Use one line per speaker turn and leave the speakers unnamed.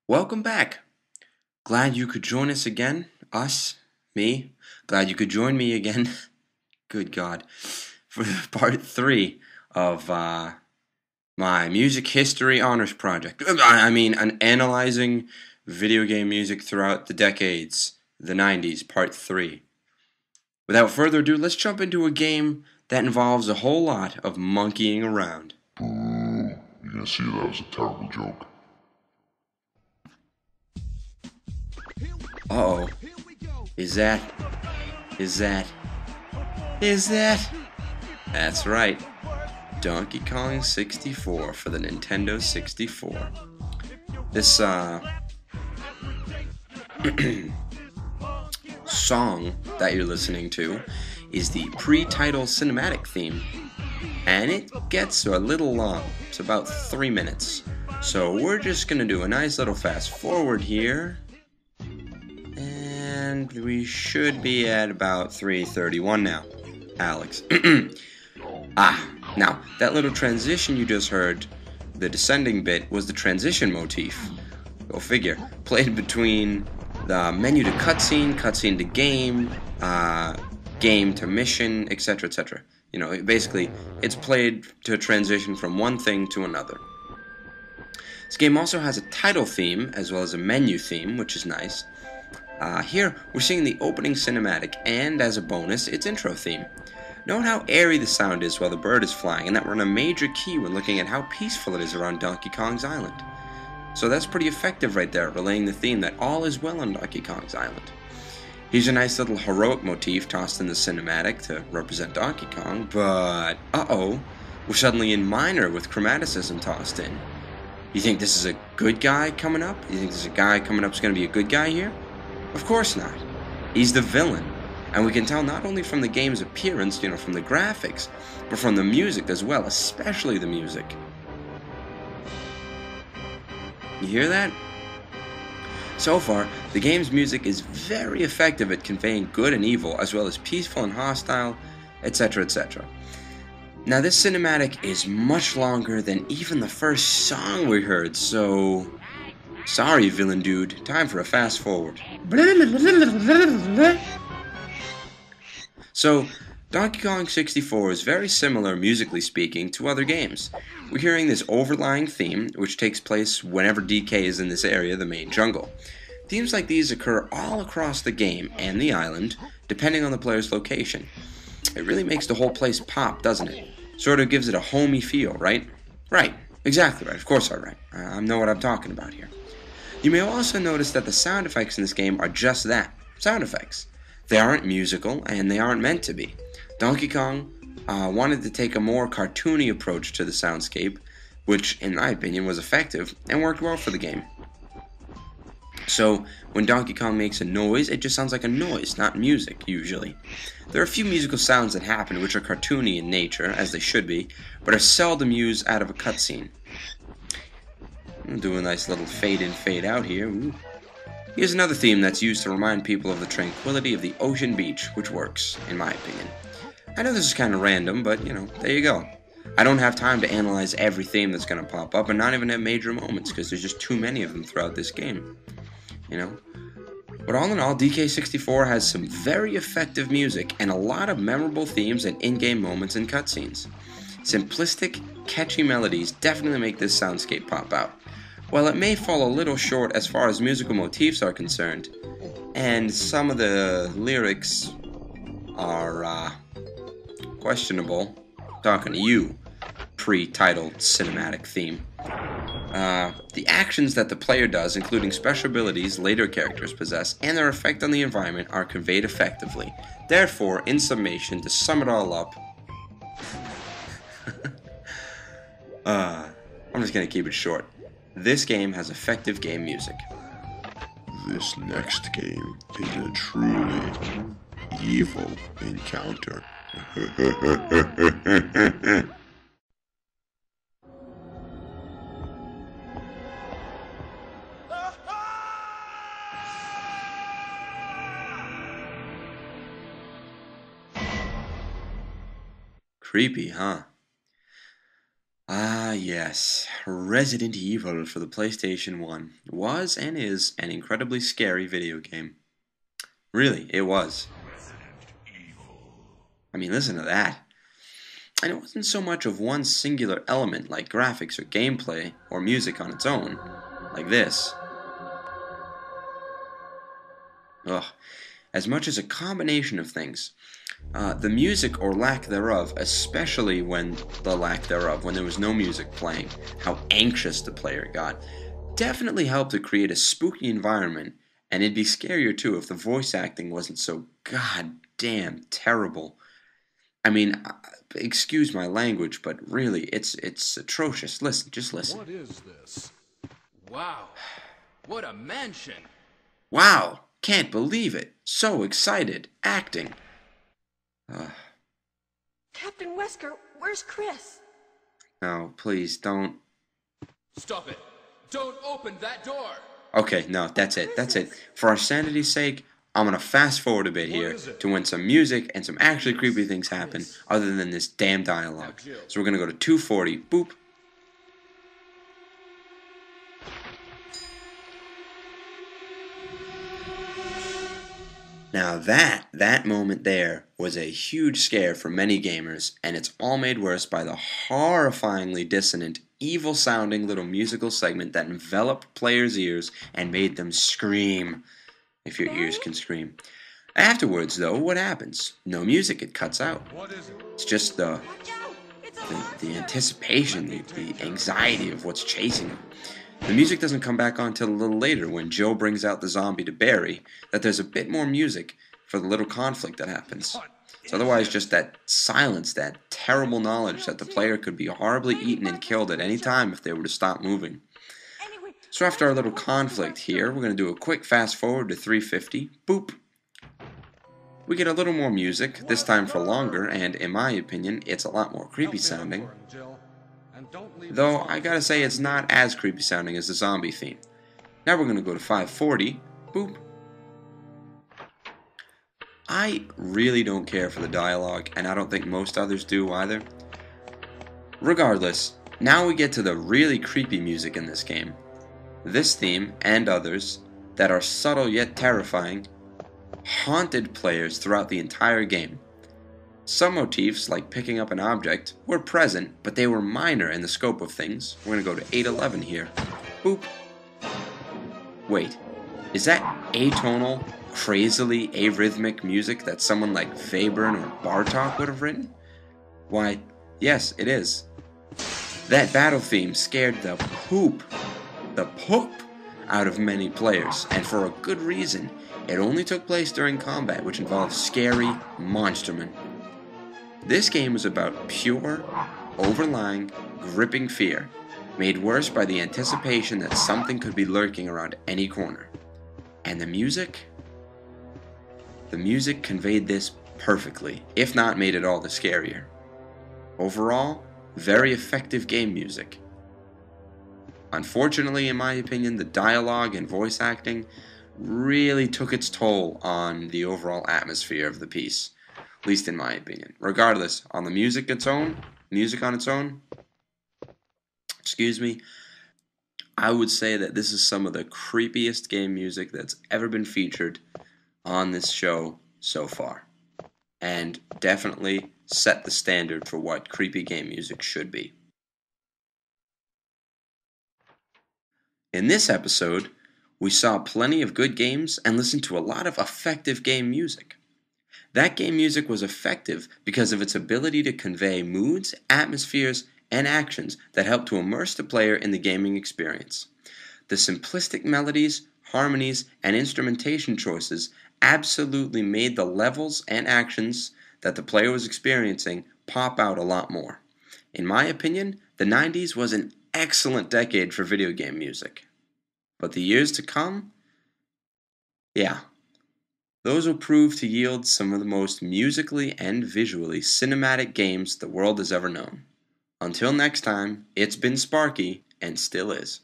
Welcome back. Glad you could join us again. Me. Glad you could join me again. Good God. For part 3 of my music history honors project. Analyzing video game music throughout the decades, the 90s, part 3. Without further ado, let's jump into a game that involves a whole lot of monkeying around.
Boo. You can see that was a terrible joke.
Uh-oh. Is that? That's right. Donkey Kong 64 for the Nintendo 64. This, song that you're listening to is the pre-title cinematic theme, and it gets a little long. It's about 3 minutes. So we're just gonna do a nice little fast forward here. And we should be at about 3:31 now. Alex. Now, that little transition you just heard, the descending bit, was the transition motif. Go figure. Played between the menu to cutscene, cutscene to game, game to mission, etc., etc. You know, basically, it's played to transition from one thing to another. This game also has a title theme, as well as a menu theme, which is nice. Here, we're seeing the opening cinematic, and as a bonus, its intro theme. Note how airy the sound is while the bird is flying, and that we're on a major key when looking at how peaceful it is around Donkey Kong's island. So that's pretty effective right there, relaying the theme that all is well on Donkey Kong's island. Here's a nice little heroic motif tossed in the cinematic to represent Donkey Kong, but we're suddenly in minor with chromaticism tossed in. You think this is a good guy coming up? You think there's a guy coming up who's going to be a good guy here? Of course not. He's the villain. And we can tell not only from the game's appearance, from the graphics, but from the music as well, especially the music. You hear that? So far, the game's music is very effective at conveying good and evil, as well as peaceful and hostile, etc., etc. Now, this cinematic is much longer than even the first song we heard, so sorry, villain dude. Time for a fast forward. So, Donkey Kong 64 is very similar, musically speaking, to other games. We're hearing this overlying theme, which takes place whenever DK is in this area, the main jungle. Themes like these occur all across the game and the island, depending on the player's location. It really makes the whole place pop, doesn't it? Sort of gives it a homey feel, right? Right. Exactly right. Of course I'm right. I know what I'm talking about here. You may also notice that the sound effects in this game are just that, sound effects. They aren't musical, and they aren't meant to be. Donkey Kong wanted to take a more cartoony approach to the soundscape, which, in my opinion, was effective and worked well for the game. So, when Donkey Kong makes a noise, it just sounds like a noise, not music, usually. There are a few musical sounds that happen which are cartoony in nature, as they should be, but are seldom used out of a cutscene. I'll do a nice little fade in, fade out here. Ooh. Here's another theme that's used to remind people of the tranquility of the ocean beach, which works, in my opinion. I know this is kind of random, but, there you go. I don't have time to analyze every theme that's going to pop up, and not even have major moments, because there's just too many of them throughout this game. But all in all, DK64 has some very effective music, and a lot of memorable themes and in-game moments and cutscenes. Simplistic, catchy melodies definitely make this soundscape pop out. While it may fall a little short as far as musical motifs are concerned, and some of the lyrics are questionable, talking to you, pre-titled cinematic theme, the actions that the player does, including special abilities later characters possess, and their effect on the environment are conveyed effectively. Therefore, in summation, to sum it all up, I'm just going to keep it short. This game has effective game music.
This next game is a truly evil encounter.
Creepy, huh? Yes. Resident Evil for the PlayStation 1 was and is an incredibly scary video game. Really, it was. I mean, listen to that. And it wasn't so much of one singular element like graphics or gameplay or music on its own, like this. Ugh. As much as a combination of things. The music or lack thereof, especially when there was no music playing, how anxious the player got, definitely helped to create a spooky environment, and it'd be scarier too if the voice acting wasn't so goddamn terrible. I mean, excuse my language, but really, it's atrocious. Listen, just listen.
What is this? Wow, what a mansion!
Wow, can't believe it. So excited, acting.
Captain Wesker, where's Chris?
No, please don't.
Stop it! Don't open that door!
Okay, no, that's it. For our sanity's sake, I'm gonna fast forward a bit here to when some music and some actually creepy things happen other than this damn dialogue. So we're gonna go to 240, boop. Now that moment there was a huge scare for many gamers, and it's all made worse by the horrifyingly dissonant, evil-sounding little musical segment that enveloped players' ears and made them scream, if your ears can scream. Afterwards, though, what happens? No music, it cuts out. It's just the anticipation, the anxiety of what's chasing them. The music doesn't come back on till a little later when Joe brings out the zombie to Barry, that there's a bit more music for the little conflict that happens. It's otherwise just that silence, that terrible knowledge that the player could be horribly eaten and killed at any time if they were to stop moving. So after our little conflict here, we're going to do a quick fast forward to 350, boop. We get a little more music, this time for longer, and in my opinion, it's a lot more creepy sounding. Though, I gotta say it's not as creepy sounding as the zombie theme. Now we're gonna go to 540, boop. I really don't care for the dialogue, and I don't think most others do either. Regardless, now we get to the really creepy music in this game. This theme, and others, that are subtle yet terrifying, haunted players throughout the entire game. Some motifs, like picking up an object, were present, but they were minor in the scope of things. We're going to go to 811 here. Boop. Wait, is that atonal, crazily arrhythmic music that someone like Webern or Bartok would have written? Why, yes, it is. That battle theme scared the poop out of many players, and for a good reason. It only took place during combat, which involved scary monstermen. This game was about pure, overlying, gripping fear, made worse by the anticipation that something could be lurking around any corner. And the music conveyed this perfectly, if not made it all the scarier. Overall, very effective game music. Unfortunately, in my opinion, the dialogue and voice acting really took its toll on the overall atmosphere of the piece, at least in my opinion. Regardless, on the music on its own, I would say that this is some of the creepiest game music that's ever been featured on this show so far, and definitely set the standard for what creepy game music should be. In this episode, we saw plenty of good games and listened to a lot of effective game music. That game music was effective because of its ability to convey moods, atmospheres, and actions that help to immerse the player in the gaming experience. The simplistic melodies, harmonies, and instrumentation choices absolutely made the levels and actions that the player was experiencing pop out a lot more. In my opinion, the 90s was an excellent decade for video game music. But the years to come, those will prove to yield some of the most musically and visually cinematic games the world has ever known. Until next time, it's been Sparky, and still is.